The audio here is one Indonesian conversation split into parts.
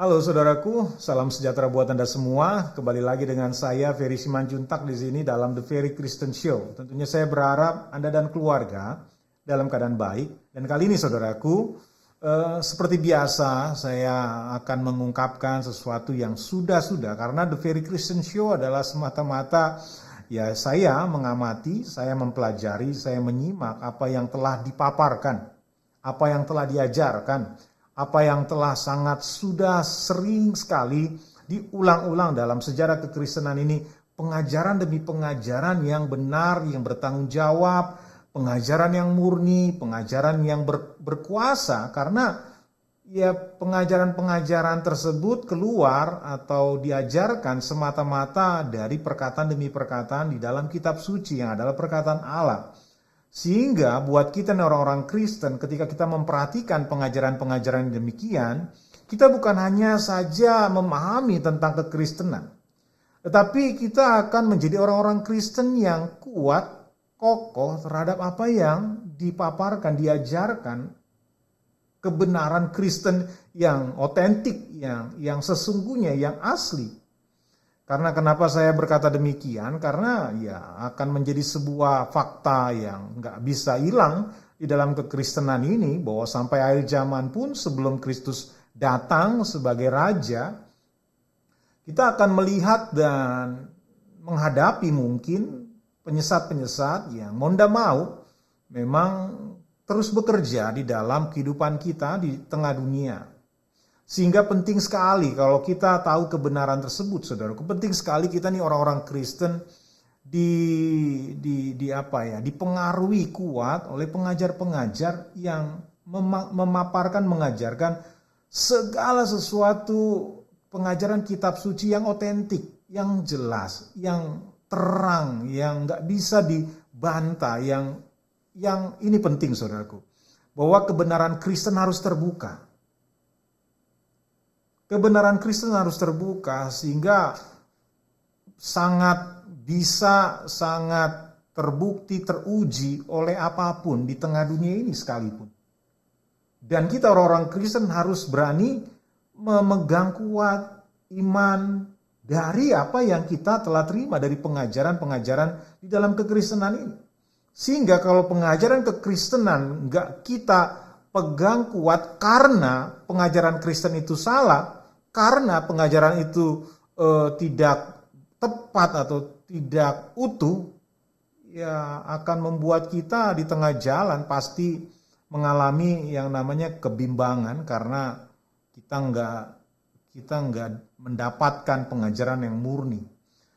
Halo saudaraku, salam sejahtera buat Anda semua. Kembali lagi dengan saya Ferry Simanjuntak di sini dalam The Ferry Christian Show. Tentunya saya berharap Anda dan keluarga dalam keadaan baik. Dan kali ini saudaraku, seperti biasa saya akan mengungkapkan sesuatu yang sudah-sudah. Karena The Ferry Christian Show adalah semata-mata ya saya mengamati, saya mempelajari, saya menyimak apa yang telah dipaparkan, apa yang telah diajarkan, apa yang telah sangat sudah sering sekali diulang-ulang dalam sejarah kekristenan ini, pengajaran demi pengajaran yang benar, yang bertanggung jawab, pengajaran yang murni, pengajaran yang berkuasa, karena ya pengajaran-pengajaran tersebut keluar atau diajarkan semata-mata dari perkataan demi perkataan di dalam kitab suci yang adalah perkataan Allah. Sehingga buat kita orang-orang Kristen ketika kita memperhatikan pengajaran-pengajaran yang demikian, kita bukan hanya saja memahami tentang kekristenan, tetapi kita akan menjadi orang-orang Kristen yang kuat, kokoh terhadap apa yang dipaparkan, diajarkan, kebenaran Kristen yang otentik, yang sesungguhnya, yang asli. Karena kenapa saya berkata demikian? Karena ya akan menjadi sebuah fakta yang nggak bisa hilang di dalam kekristenan ini, bahwa sampai akhir zaman pun sebelum Kristus datang sebagai Raja, kita akan melihat dan menghadapi mungkin penyesat-penyesat yang mau tidak mau memang terus bekerja di dalam kehidupan kita di tengah dunia. Sehingga penting sekali kalau kita tahu kebenaran tersebut, saudaraku. Penting sekali kita nih orang-orang Kristen dipengaruhi kuat oleh pengajar-pengajar yang memaparkan, mengajarkan segala sesuatu pengajaran kitab suci yang otentik, yang jelas, yang terang, yang nggak bisa dibantah, yang ini penting, saudaraku, bahwa kebenaran Kristen harus terbuka. Kebenaran Kristen harus terbuka sehingga sangat terbukti, teruji oleh apapun di tengah dunia ini sekalipun. Dan kita orang-orang Kristen harus berani memegang kuat iman dari apa yang kita telah terima dari pengajaran-pengajaran di dalam kekristenan ini. Sehingga kalau pengajaran kekristenan nggak kita pegang kuat karena pengajaran Kristen itu salah, karena pengajaran itu tidak tepat atau tidak utuh, ya akan membuat kita di tengah jalan pasti mengalami yang namanya kebimbangan karena kita nggak mendapatkan pengajaran yang murni.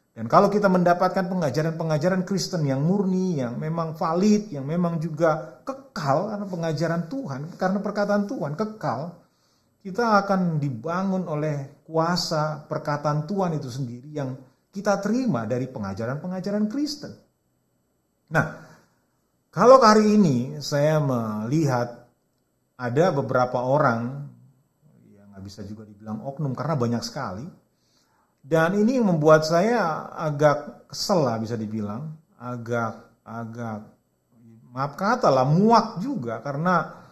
Dan kalau kita mendapatkan pengajaran-pengajaran Kristen yang murni, yang memang valid, yang memang juga kekal karena pengajaran Tuhan, karena perkataan Tuhan kekal, kita akan dibangun oleh kuasa perkataan Tuhan itu sendiri yang kita terima dari pengajaran-pengajaran Kristen. Nah, kalau hari ini saya melihat ada beberapa orang, yang nggak bisa juga dibilang oknum karena banyak sekali, dan ini membuat saya agak kesel lah bisa dibilang, agak maaf kata lah, muak juga karena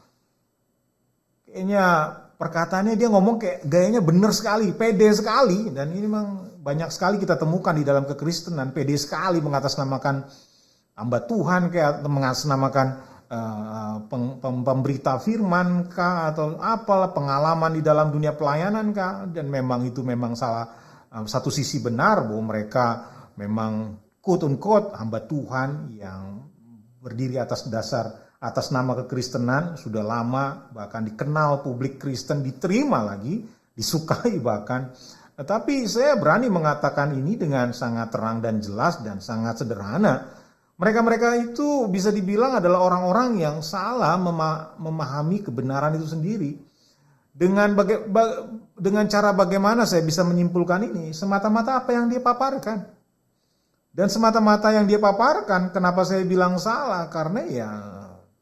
kayaknya perkataannya dia ngomong kayak gayanya benar sekali, pede sekali, dan ini memang banyak sekali kita temukan di dalam kekristenan, pede sekali mengatasnamakan hamba Tuhan, kayak mengatasnamakan pemberita firman kah atau apalah, pengalaman di dalam dunia pelayanan kah, dan memang itu memang salah satu sisi benar bahwa mereka memang quote unquote hamba Tuhan yang berdiri atas nama kekristenan sudah lama, bahkan dikenal publik Kristen, diterima lagi, disukai bahkan. Tetapi saya berani mengatakan ini dengan sangat terang dan jelas dan sangat sederhana. Mereka-mereka itu bisa dibilang adalah orang-orang yang salah memahami kebenaran itu sendiri. Dengan cara bagaimana saya bisa menyimpulkan ini? Semata-mata apa yang dia paparkan. Dan semata-mata yang dia paparkan, kenapa saya bilang salah? Karena ya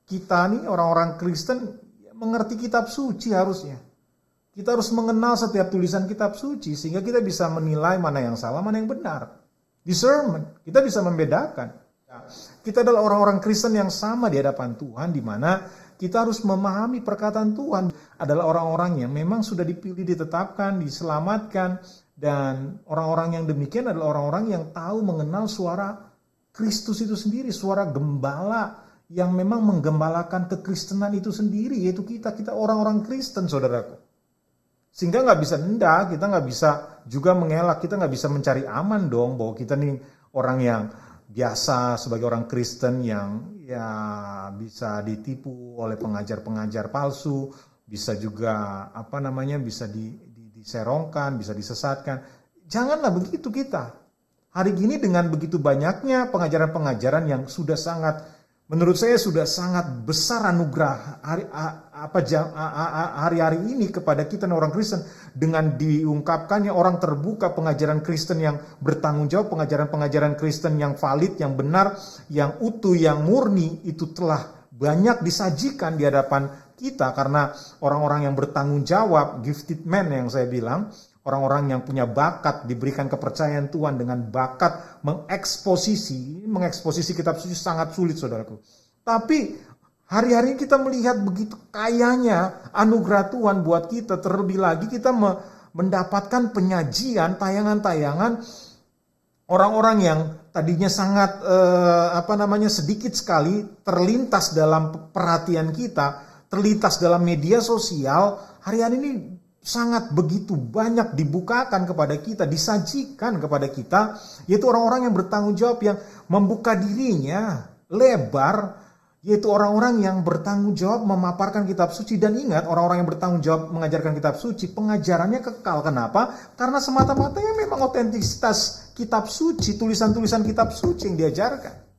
kita nih orang-orang Kristen mengerti kitab suci harusnya. Kita harus mengenal setiap tulisan kitab suci sehingga kita bisa menilai mana yang salah, mana yang benar. Discernment, kita bisa membedakan. Kita adalah orang-orang Kristen yang sama di hadapan Tuhan, di mana Kita harus memahami perkataan Tuhan adalah orang-orang yang memang sudah dipilih, ditetapkan, diselamatkan. Dan orang-orang yang demikian adalah orang-orang yang tahu mengenal suara Kristus itu sendiri, suara gembala yang memang menggembalakan kekristenan itu sendiri, yaitu kita orang-orang Kristen, saudaraku. Sehingga nggak bisa kita nggak bisa juga mengelak, kita nggak bisa mencari aman dong bahwa kita nih orang yang biasa sebagai orang Kristen yang ya bisa ditipu oleh pengajar-pengajar palsu, bisa juga bisa diserongkan, bisa disesatkan. Janganlah begitu kita. Hari ini dengan begitu banyaknya pengajaran-pengajaran yang sudah sangat, menurut saya sudah sangat besar anugerah hari-hari ini kepada kita orang Kristen, dengan diungkapkannya orang terbuka pengajaran Kristen yang bertanggung jawab, pengajaran-pengajaran Kristen yang valid, yang benar, yang utuh, yang murni, itu telah banyak disajikan di hadapan kita karena orang-orang yang bertanggung jawab, gifted men yang saya bilang, orang-orang yang punya bakat, diberikan kepercayaan Tuhan dengan bakat mengeksposisi kitab suci sangat sulit, saudaraku. Tapi hari-hari kita melihat begitu kayanya anugerah Tuhan buat kita, terlebih lagi kita mendapatkan penyajian, tayangan-tayangan orang-orang yang tadinya sangat sedikit sekali terlintas dalam perhatian kita, terlintas dalam media sosial, hari-hari ini sangat begitu banyak dibukakan kepada kita, disajikan kepada kita, yaitu orang-orang yang bertanggung jawab, yang membuka dirinya lebar, yaitu orang-orang yang bertanggung jawab memaparkan kitab suci. Dan ingat, orang-orang yang bertanggung jawab mengajarkan kitab suci, pengajarannya kekal. Kenapa? Karena semata-mata yang memang otentikitas kitab suci, tulisan-tulisan kitab suci yang diajarkan.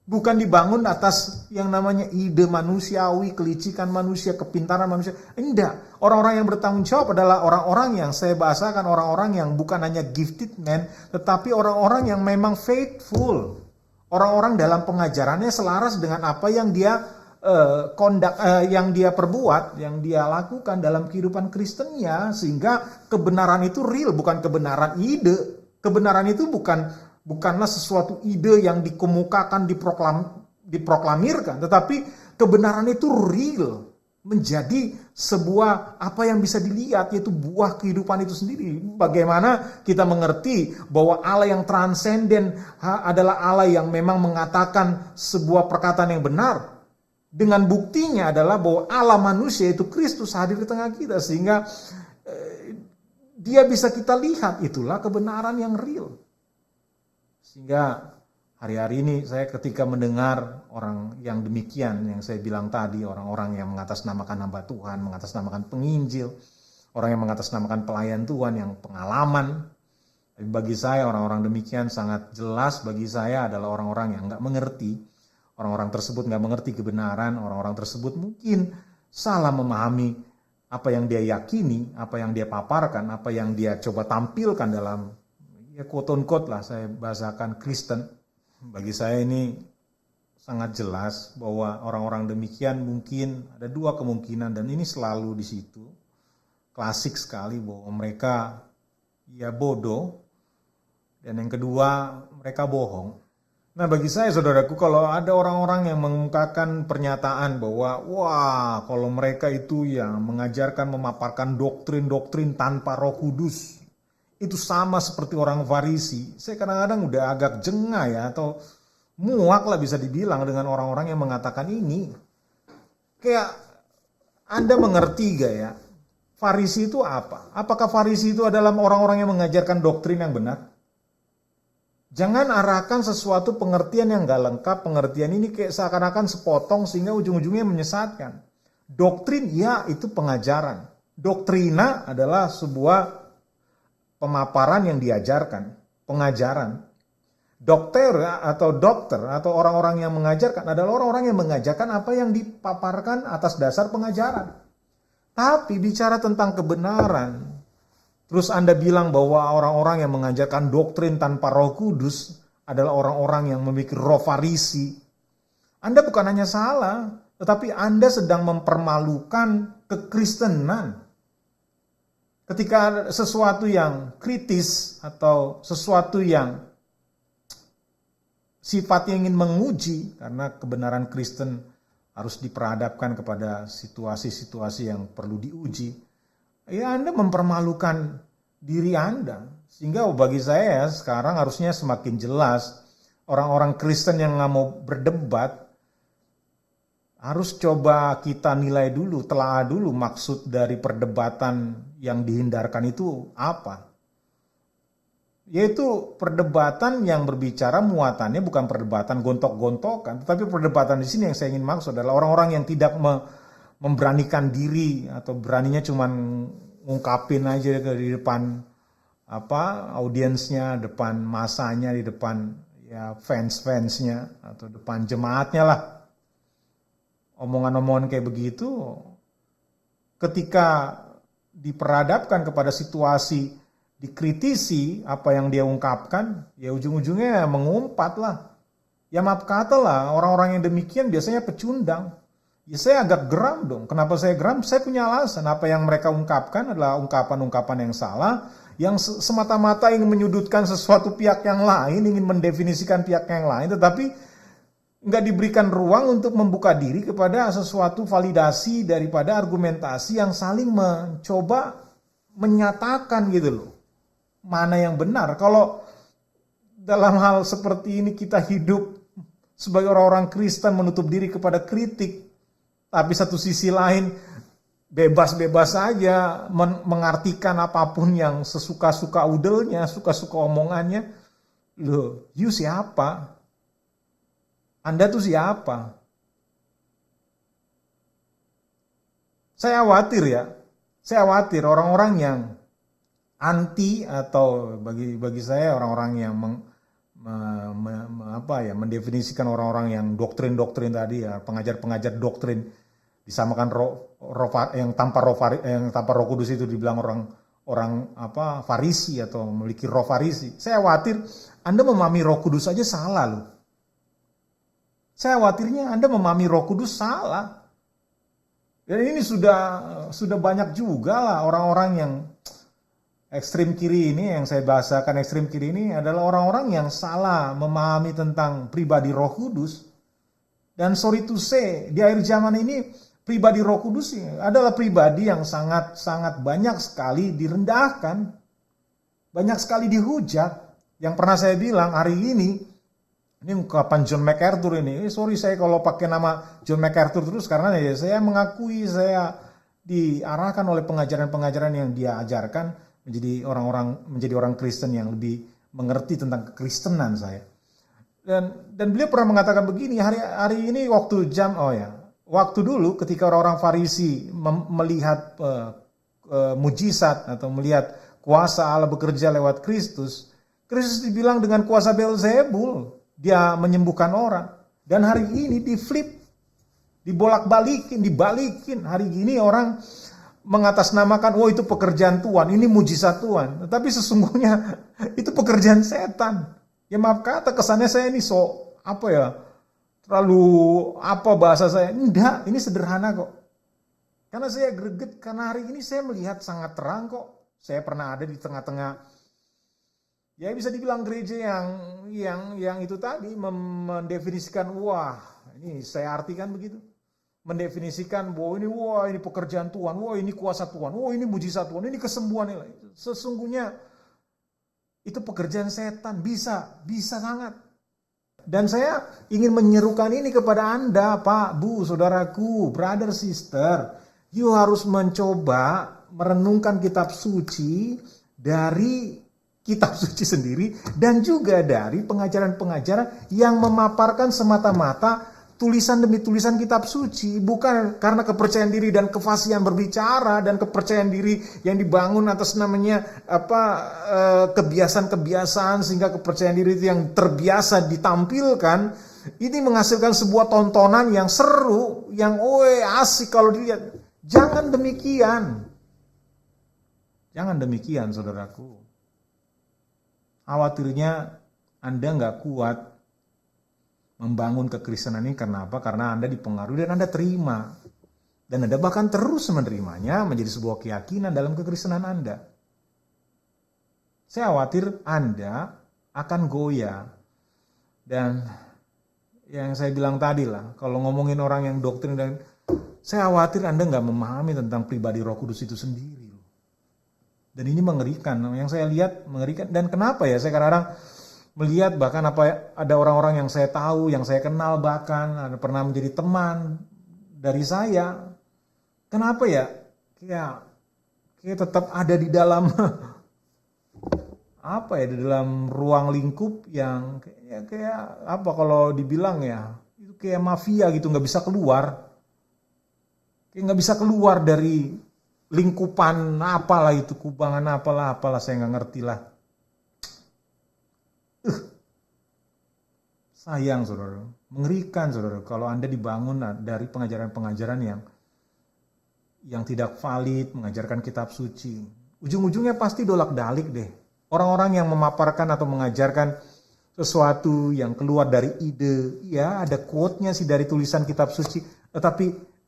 Bukan dibangun atas yang namanya ide manusiawi, kelicikan manusia, kepintaran manusia. Tidak. Orang-orang yang bertanggung jawab adalah orang-orang yang saya bahasakan, orang-orang yang bukan hanya gifted men, tetapi orang-orang yang memang faithful. Orang-orang dalam pengajarannya selaras dengan apa yang dia yang dia perbuat, yang dia lakukan dalam kehidupan Kristennya, sehingga kebenaran itu real, bukan kebenaran ide. Kebenaran itu bukanlah sesuatu ide yang dikemukakan, diproklamirkan, tetapi kebenaran itu real, menjadi sebuah apa yang bisa dilihat, yaitu buah kehidupan itu sendiri. Bagaimana kita mengerti bahwa Allah yang transenden adalah Allah yang memang mengatakan sebuah perkataan yang benar. Dengan buktinya adalah bahwa Allah manusia, yaitu Kristus, hadir di tengah kita, sehingga dia bisa kita lihat, itulah kebenaran yang real. Sehingga hari-hari ini saya ketika mendengar orang yang demikian, yang saya bilang tadi, orang-orang yang mengatasnamakan hamba Tuhan, mengatasnamakan penginjil, orang yang mengatasnamakan pelayan Tuhan yang pengalaman, bagi saya orang-orang demikian sangat jelas bagi saya adalah orang-orang yang nggak mengerti. Orang-orang tersebut nggak mengerti kebenaran, orang-orang tersebut mungkin salah memahami apa yang dia yakini, apa yang dia paparkan, apa yang dia coba tampilkan dalam quote on quote lah saya bahasakan Kristen. Bagi saya ini sangat jelas bahwa orang-orang demikian mungkin ada dua kemungkinan, dan ini selalu di situ. Klasik sekali bahwa mereka ya bodoh, dan yang kedua mereka bohong. Nah, bagi saya, saudaraku, kalau ada orang-orang yang mengungkapkan pernyataan bahwa wah, kalau mereka itu yang mengajarkan, memaparkan doktrin-doktrin tanpa Roh Kudus, itu sama seperti orang Farisi. Saya kadang-kadang udah agak jengah ya, atau muak lah bisa dibilang dengan orang-orang yang mengatakan ini. Kayak Anda mengerti gak ya? Farisi itu apa? Apakah Farisi itu adalah orang-orang yang mengajarkan doktrin yang benar? Jangan arahkan sesuatu pengertian yang gak lengkap. Pengertian ini kayak seakan-akan sepotong sehingga ujung-ujungnya menyesatkan. Doktrin, ya, itu pengajaran. Doktrina adalah sebuah pemaparan yang diajarkan, pengajaran. Dokter atau orang-orang yang mengajarkan adalah orang-orang yang mengajarkan apa yang dipaparkan atas dasar pengajaran. Tapi bicara tentang kebenaran, terus Anda bilang bahwa orang-orang yang mengajarkan doktrin tanpa Roh Kudus adalah orang-orang yang memiliki roh Farisi. Anda bukan hanya salah, tetapi Anda sedang mempermalukan kekristenan. Ketika sesuatu yang kritis atau sesuatu yang sifatnya ingin menguji, karena kebenaran Kristen harus diperhadapkan kepada situasi-situasi yang perlu diuji, ya Anda mempermalukan diri Anda. Sehingga bagi saya sekarang harusnya semakin jelas orang-orang Kristen yang nggak mau berdebat harus coba kita nilai dulu, telaah dulu maksud dari perdebatan yang dihindarkan itu apa. Yaitu perdebatan yang berbicara muatannya bukan perdebatan gontok-gontokan, tetapi perdebatan di sini yang saya ingin maksud adalah orang-orang yang tidak memberanikan diri atau beraninya cuman ngungkapin aja di depan audiensnya, depan masanya, di depan ya fans-fansnya atau depan jemaatnya lah. Omongan-omongan kayak begitu ketika diperhadapkan kepada situasi, dikritisi apa yang dia ungkapkan, ya ujung-ujungnya mengumpat lah. Ya maaf kata lah, orang-orang yang demikian biasanya pecundang. Ya saya agak geram dong. Kenapa saya geram? Saya punya alasan. Apa yang mereka ungkapkan adalah ungkapan-ungkapan yang salah, yang semata-mata ingin menyudutkan sesuatu pihak yang lain, ingin mendefinisikan pihak yang lain, tetapi nggak diberikan ruang untuk membuka diri kepada sesuatu validasi daripada argumentasi yang saling mencoba menyatakan gitu loh. Mana yang benar. Kalau dalam hal seperti ini kita hidup sebagai orang-orang Kristen menutup diri kepada kritik, tapi satu sisi lain bebas-bebas saja mengartikan apapun yang sesuka-suka udelnya, suka-suka omongannya. Loh, you siapa? Anda tuh siapa? Saya khawatir orang-orang yang anti atau bagi saya orang-orang yang mendefinisikan orang-orang yang doktrin-doktrin tadi ya, pengajar-pengajar doktrin disamakan yang tanpa roh kudus itu dibilang orang Farisi atau memiliki roh Farisi. Saya khawatir Anda memahami roh kudus aja salah loh. Saya khawatirnya Anda memahami roh kudus salah. Dan ini sudah banyak juga lah orang-orang yang ekstrem kiri ini, yang saya bahasakan ekstrem kiri ini adalah orang-orang yang salah memahami tentang pribadi Roh Kudus. Dan sorry to say, di akhir zaman ini pribadi Roh Kudus adalah pribadi yang sangat banyak sekali direndahkan, banyak sekali dihujat. Yang pernah saya bilang hari ini ungkapan John MacArthur ini. Sorry saya kalau pakai nama John MacArthur terus karena ya saya mengakui saya diarahkan oleh pengajaran-pengajaran yang dia ajarkan menjadi orang Kristen yang lebih mengerti tentang kekristenan saya. Dan beliau pernah mengatakan begini, hari ini waktu dulu ketika orang-orang Farisi melihat mujizat atau melihat kuasa Allah bekerja lewat Kristus dibilang dengan kuasa Beelzebul dia menyembuhkan orang. Dan hari ini diflip, dibalikin. Hari ini orang mengatasnamakan, itu pekerjaan Tuhan, ini mujizat Tuhan. Tetapi sesungguhnya itu pekerjaan setan. Ya maaf kata, kesannya saya ini terlalu bahasa saya. Enggak, ini sederhana kok. Karena saya greget, karena hari ini saya melihat sangat terang kok. Saya pernah ada di tengah-tengah, ya bisa dibilang gereja yang itu tadi, mendefinisikan, ini saya artikan begitu. Mendefinisikan bahwa ini pekerjaan Tuhan, ini kuasa Tuhan, ini mujizat Tuhan, ini kesembuhan. Sesungguhnya itu pekerjaan setan, bisa sangat. Dan saya ingin menyerukan ini kepada Anda, Pak, Bu, saudaraku, brother, sister. You harus mencoba merenungkan kitab suci dari kitab suci sendiri dan juga dari pengajaran-pengajaran yang memaparkan semata-mata tulisan demi tulisan kitab suci, bukan karena kepercayaan diri dan kefasihan berbicara dan kepercayaan diri yang dibangun atas namanya kebiasaan-kebiasaan sehingga kepercayaan diri itu yang terbiasa ditampilkan, ini menghasilkan sebuah tontonan yang seru, yang asik kalau dilihat. Jangan demikian saudaraku. Khawatirnya Anda nggak kuat membangun kekristenan ini karena apa? Karena Anda dipengaruhi dan Anda terima. Dan Anda bahkan terus menerimanya menjadi sebuah keyakinan dalam kekristenan Anda. Saya khawatir Anda akan goyah. Dan yang saya bilang tadi lah, kalau ngomongin orang yang doktrin, dan saya khawatir Anda nggak memahami tentang pribadi Roh Kudus itu sendiri. Dan ini mengerikan, yang saya lihat mengerikan. Dan kenapa ya saya kadang-kadang melihat bahkan ada orang-orang yang saya tahu, yang saya kenal, bahkan ada pernah menjadi teman dari saya. Kenapa ya? Kayak tetap ada di dalam di dalam ruang lingkup yang kayak apa kalau dibilang ya, itu kayak mafia gitu, nggak bisa keluar. Kayak nggak bisa keluar dari lingkupan apalah itu, kubangan apalah saya nggak ngerti lah. Sayang saudara, mengerikan saudara kalau Anda dibangun dari pengajaran-pengajaran yang tidak valid, mengajarkan kitab suci. Ujung-ujungnya pasti dolak-dalik deh. Orang-orang yang memaparkan atau mengajarkan sesuatu yang keluar dari ide, ya ada quote-nya sih dari tulisan kitab suci, tetapi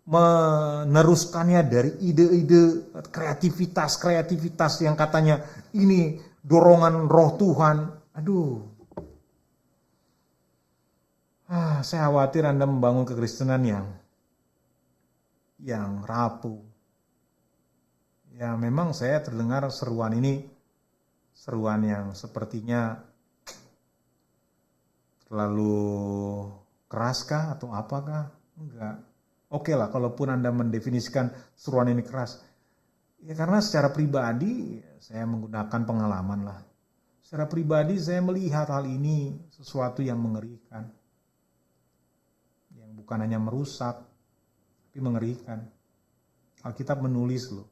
meneruskannya dari ide-ide kreativitas yang katanya ini dorongan roh Tuhan. Aduh. Saya khawatir Anda membangun kekristenan yang rapuh. Ya memang saya terdengar seruan ini, seruan yang sepertinya terlalu keraskah atau apakah? Enggak. Oke lah, kalaupun Anda mendefinisikan seruan ini keras. Ya karena secara pribadi saya menggunakan pengalaman lah. Secara pribadi saya melihat hal ini sesuatu yang mengerikan. Yang bukan hanya merusak, tapi mengerikan. Alkitab menulis loh,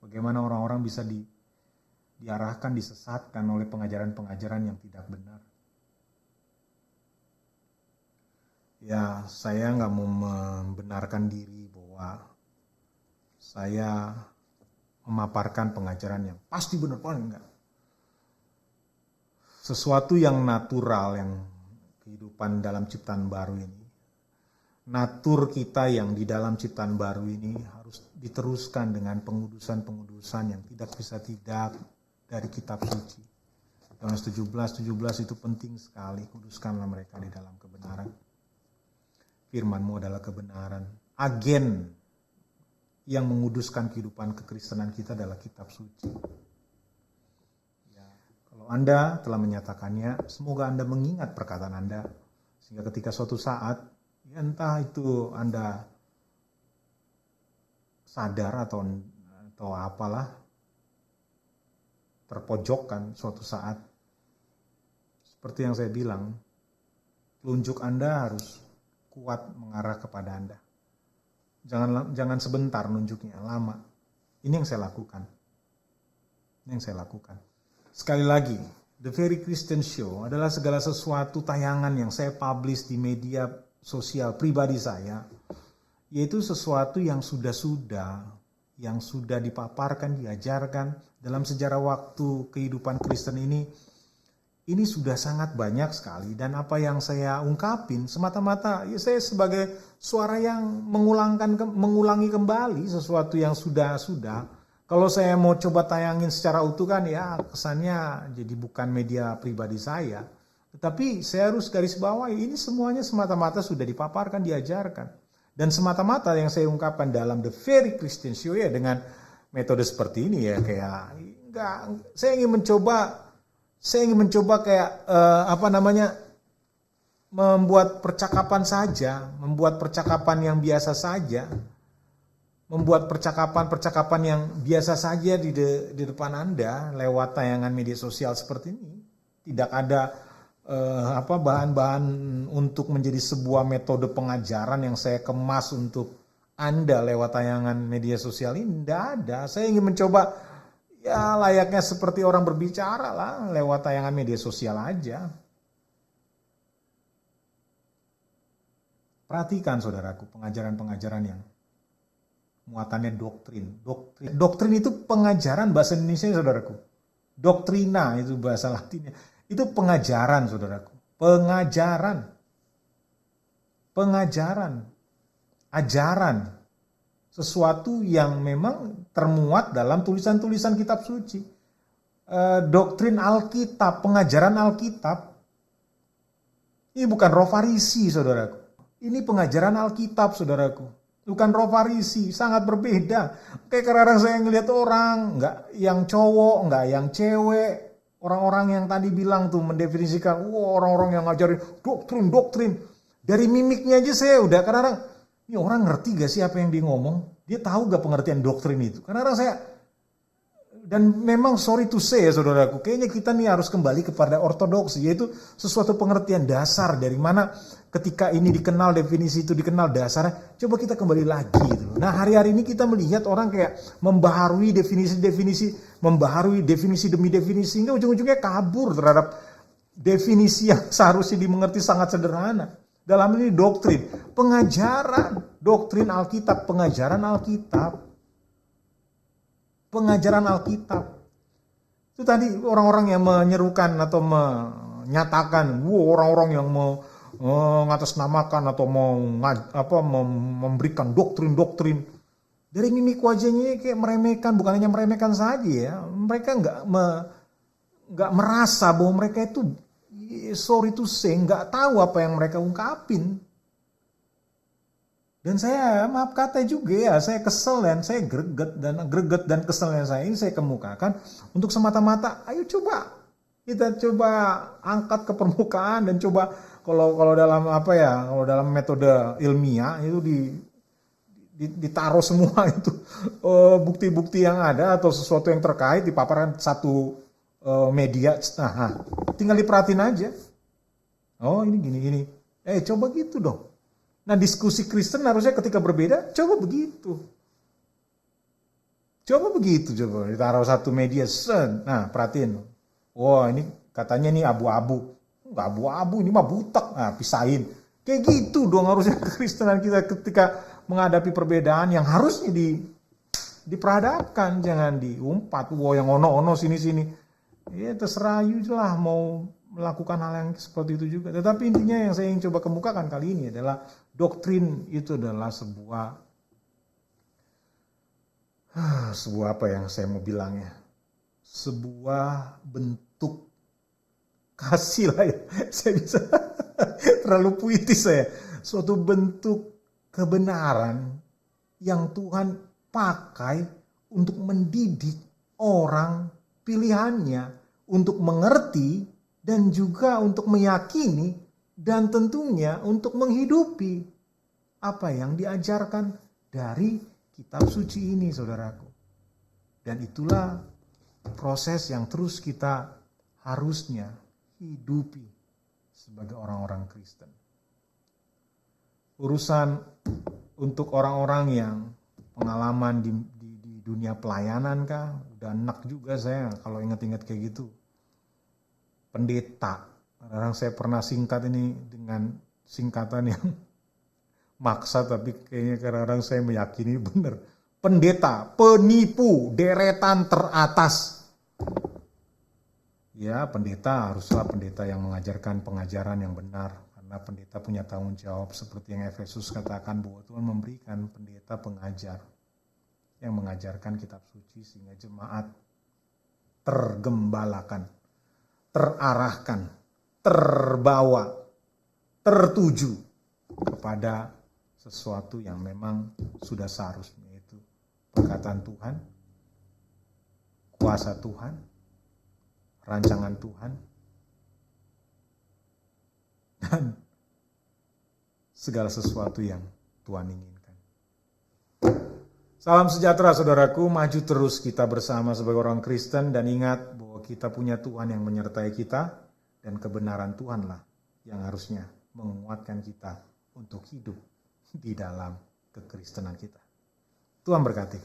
bagaimana orang-orang bisa diarahkan, disesatkan oleh pengajaran-pengajaran yang tidak benar. Ya, saya nggak mau membenarkan diri bahwa saya memaparkan pengajaran yang pasti benar, enggak. Sesuatu yang natural, yang kehidupan dalam ciptaan baru ini. Natur kita yang di dalam ciptaan baru ini harus diteruskan dengan pengudusan-pengudusan yang tidak bisa tidak dari kitab suci. Yohanes 17 itu penting sekali, kuduskanlah mereka di dalam kebenaran. Firman-Mu adalah kebenaran. Agen yang menguduskan kehidupan kekristenan kita adalah kitab suci. Ya, kalau Anda telah menyatakannya, semoga Anda mengingat perkataan Anda. Sehingga ketika suatu saat, ya entah itu Anda sadar atau apalah, terpojokkan suatu saat. Seperti yang saya bilang, telunjuk Anda harus kuat mengarah kepada Anda. Jangan sebentar nunjuknya, lama. Ini yang saya lakukan. Sekali lagi, The Very Christian Show adalah segala sesuatu tayangan yang saya publish di media sosial pribadi saya, yaitu sesuatu yang sudah dipaparkan, diajarkan dalam sejarah waktu kehidupan Kristen ini sudah sangat banyak sekali. Dan apa yang saya ungkapin semata-mata ya saya sebagai suara yang mengulangi kembali sesuatu yang sudah. Kalau saya mau coba tayangin secara utuh kan ya kesannya jadi bukan media pribadi saya. Tetapi saya harus garis bawahi ini semuanya semata-mata sudah dipaparkan, diajarkan. Dan semata-mata yang saya ungkapkan dalam The Very Christian Show ya dengan metode seperti ini ya saya ingin mencoba kayak membuat percakapan saja, membuat percakapan yang biasa saja, membuat percakapan yang biasa saja di depan Anda lewat tayangan media sosial seperti ini. Tidak ada bahan-bahan untuk menjadi sebuah metode pengajaran yang saya kemas untuk Anda lewat tayangan media sosial ini. Tidak ada. Saya ingin mencoba ya layaknya seperti orang berbicara lah lewat tayangan media sosial aja. Perhatikan saudaraku pengajaran-pengajaran yang muatannya doktrin. Doktrin itu pengajaran bahasa Indonesia saudaraku. Doktrina itu bahasa Latinnya. Itu pengajaran saudaraku. Pengajaran. Ajaran. Sesuatu yang memang termuat dalam tulisan-tulisan kitab suci. Doktrin Alkitab, pengajaran Alkitab. Ini bukan roh Farisi, saudaraku. Ini pengajaran Alkitab, saudaraku. Bukan roh Farisi, sangat berbeda. Kayak kadang-kadang saya ngelihat orang, nggak yang cowok, nggak yang cewek. Orang-orang yang tadi bilang tuh mendefinisikan, orang-orang yang ngajarin doktrin. Dari mimiknya aja saya udah kadang-kadang, ini orang ngerti gak sih apa yang dia ngomong? Dia tahu gak pengertian doktrin itu? Kadang-kadang saya, dan memang sorry to say ya saudaraku, kayaknya kita nih harus kembali kepada ortodoksi, yaitu sesuatu pengertian dasar dari mana ketika ini dikenal, definisi itu dikenal dasarnya, coba kita kembali lagi gitu. Nah hari-hari ini kita melihat orang kayak membaharui definisi-definisi, membaharui definisi demi definisi, sehingga ujung-ujungnya kabur terhadap definisi yang seharusnya dimengerti sangat sederhana. Dalam ini doktrin, pengajaran, doktrin Alkitab, pengajaran Alkitab. Pengajaran Alkitab. Itu tadi orang-orang yang menyerukan atau menyatakan, orang-orang yang mengatasnamakan atau memberikan doktrin-doktrin. Dari mimik wajahnya kayak meremehkan, bukan hanya meremehkan saja ya. Mereka nggak merasa bahwa mereka itu, sorry to say, nggak tahu apa yang mereka ungkapin. Dan saya maaf kata juga ya, saya kesel dan saya greget dan keselnya saya ini saya kemukakan untuk semata-mata, ayo kita coba angkat ke permukaan dan coba kalau dalam kalau dalam metode ilmiah itu ditaruh semua itu bukti-bukti yang ada atau sesuatu yang terkait dipaparkan satu media, tinggal diperhatiin aja. Oh ini gini, coba gitu dong. Nah diskusi Kristen harusnya ketika berbeda, coba begitu. Coba ditaruh satu media, nah perhatiin. Wah ini katanya ini abu-abu. Enggak abu-abu, ini mah butek. Nah pisahin. Kayak gitu dong harusnya kekristenan kita ketika menghadapi perbedaan yang harusnya diperhadapkan. Jangan diumpat, yang ono-ono sini-sini. Ya terserah you lah mau melakukan hal yang seperti itu juga. Tetapi intinya yang saya ingin coba kemukakan kali ini adalah doktrin itu adalah sebuah apa yang saya mau bilang ya, sebuah bentuk kasih lah ya. Saya bisa terlalu puitis saya. Suatu bentuk kebenaran yang Tuhan pakai untuk mendidik orang pilihannya untuk mengerti dan juga untuk meyakini dan tentunya untuk menghidupi apa yang diajarkan dari kitab suci ini, saudaraku. Dan itulah proses yang terus kita harusnya hidupi sebagai orang-orang Kristen. Urusan untuk orang-orang yang pengalaman di dunia pelayanan kah, udah enak juga saya kalau ingat-ingat kayak gitu. Pendeta. Kadang saya pernah singkat ini dengan singkatan yang maksa, tapi kayaknya kadang-kadang saya meyakini benar. Pendeta, penipu, deretan teratas. Ya, pendeta haruslah pendeta yang mengajarkan pengajaran yang benar. Karena pendeta punya tanggung jawab seperti yang Efesus katakan bahwa Tuhan memberikan pendeta pengajar yang mengajarkan kitab suci sehingga jemaat tergembalakan, terarahkan, terbawa, tertuju kepada sesuatu yang memang sudah seharusnya, yaitu perkataan Tuhan, kuasa Tuhan, rancangan Tuhan, dan segala sesuatu yang Tuhan inginkan. Salam sejahtera saudaraku, maju terus kita bersama sebagai orang Kristen dan ingat bahwa kita punya Tuhan yang menyertai kita dan kebenaran Tuhanlah yang harusnya menguatkan kita untuk hidup di dalam kekristenan kita. Tuhan berkati.